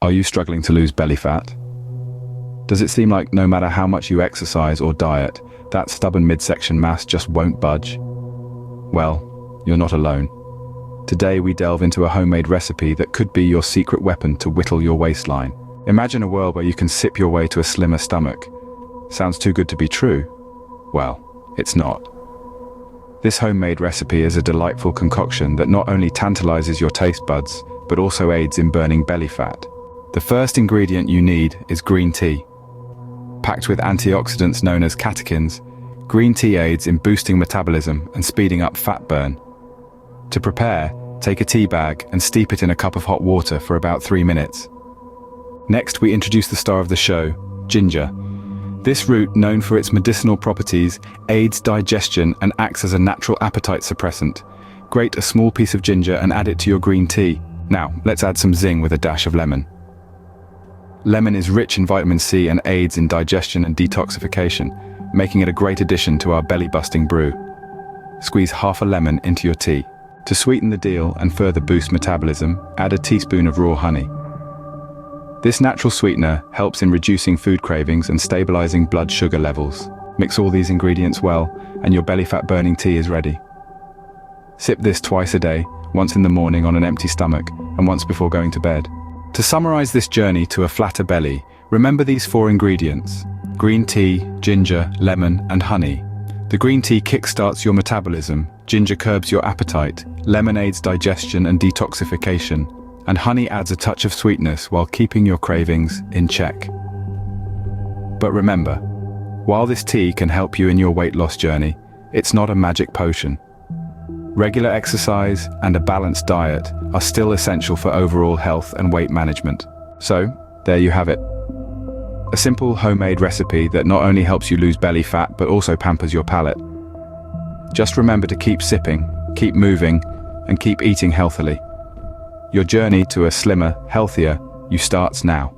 Are you struggling to lose belly fat? Does it seem like no matter how much you exercise or diet, that stubborn midsection mass just won't budge? Well, you're not alone. Today we delve into a homemade recipe that could be your secret weapon to whittle your waistline. Imagine a world where you can sip your way to a slimmer stomach. Sounds too good to be true? Well, it's not. This homemade recipe is a delightful concoction that not only tantalizes your taste buds, but also aids in burning belly fat. The first ingredient you need is green tea. Packed with antioxidants known as catechins, green tea aids in boosting metabolism and speeding up fat burn. To prepare, take a tea bag and steep it in a cup of hot water for about 3 minutes. Next, we introduce the star of the show, ginger. This root, known for its medicinal properties, aids digestion and acts as a natural appetite suppressant. Grate a small piece of ginger and add it to your green tea. Now, let's add some zing with a dash of lemon. Lemon is rich in vitamin C and aids in digestion and detoxification, making it a great addition to our belly-busting brew. Squeeze half a lemon into your tea. To sweeten the deal and further boost metabolism, add a teaspoon of raw honey. This natural sweetener helps in reducing food cravings and stabilizing blood sugar levels. Mix all these ingredients well, and your belly fat burning tea is ready. Sip this twice a day, once in the morning on an empty stomach, and once before going to bed. To summarize this journey to a flatter belly, remember these 4 ingredients: green tea, ginger, lemon, and honey. The green tea kickstarts your metabolism, ginger curbs your appetite, lemon aids digestion and detoxification, and honey adds a touch of sweetness while keeping your cravings in check. But remember, while this tea can help you in your weight loss journey, it's not a magic potion. Regular exercise and a balanced diet are still essential for overall health and weight management. So, there you have it. A simple homemade recipe that not only helps you lose belly fat but also pampers your palate. Just remember to keep sipping, keep moving, and keep eating healthily. Your journey to a slimmer, healthier you starts now.